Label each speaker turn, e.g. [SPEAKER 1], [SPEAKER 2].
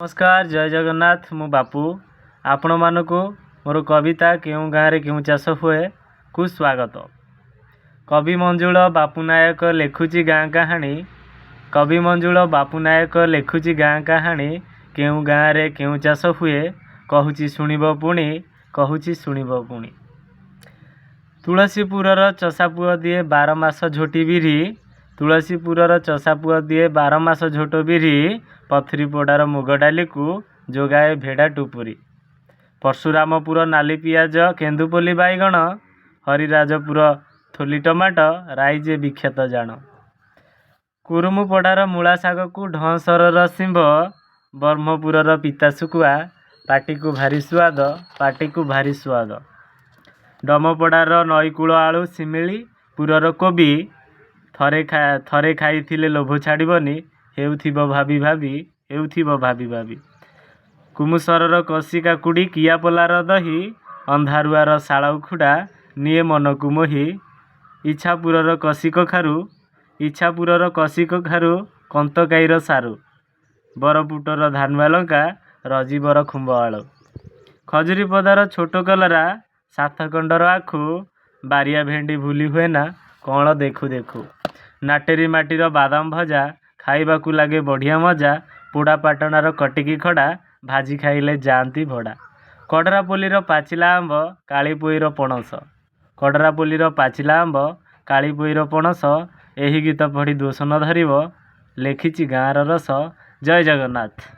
[SPEAKER 1] नमस्कार जय जगन्नाथ मु बापू आपण मानकु मोर कविता केउ गाँव केउ चाष हुए को स्वागत। कवि मंजुल बापू नायक लेखुची गाँ कहानी। कवि मंजुल बापू नायक लेखुची गाँ कहानी। केउ गाँव केउ चाष हुए कहूची शुणिब पुणी कहूची शुणिब पुणी। तुलसीपुरर चषापुଅ दिए 12 मास झोटी बिरी। तुलसीपुरर चषापुଅ दिए 12 मास झोट बिरी। पथरी पोडार मुग डाली को जोगाए भेड़ा टुपुरी। परशुरामपुर नाली पियाज केन्दुपल्ली बाईगण। हरिराजपुर थोली टमाटो राइजे विख्यात जान। कुरुमुपड़ार मूला शाग को ढंसरर शिंब। ब्रह्मपुरर पिता सुकुआ पाटी को भारी स्वाद पाटी को भारी स्वाद। डमपड़ार नईकूल आलू सिमिली पुरर कोबी। थरे खाइथिले लोभ छाड़बनी हेउथिब भाभी भाभी हेउथिब भाभी भाभी। कुमुसरर कसी काकुड़ी कियापलार दही। अंधारुआर शाल उखुड़ा निये मनकु मोही। इच्छापुरर कसी कखारू इच्छापुरर कसी कखारू कंतकाईर सारू। बरपुटर धानुआ लंका रजीवर खुंब आलू। खजुरीपदार छोट कलरा सातखंडर आखु। बारिया भेंडी भूली हुए ना कौन देखु देखु। नाटेरी माटीर बादाम भजा खाइबाकू लागे बढ़िया मजा। पोड़ा पाटणार कटिकी खड़ा भाजी खाइले जाती भड़ा। कड़रापल्लीर पाचिला आंब कालीपोईर पणस। कड़रापल्लीर पाचिला आंब कालीपोईर पणस। एही गीत पढ़ी दोष न धरिब लेखिची गाँर रस। जय जगन्नाथ।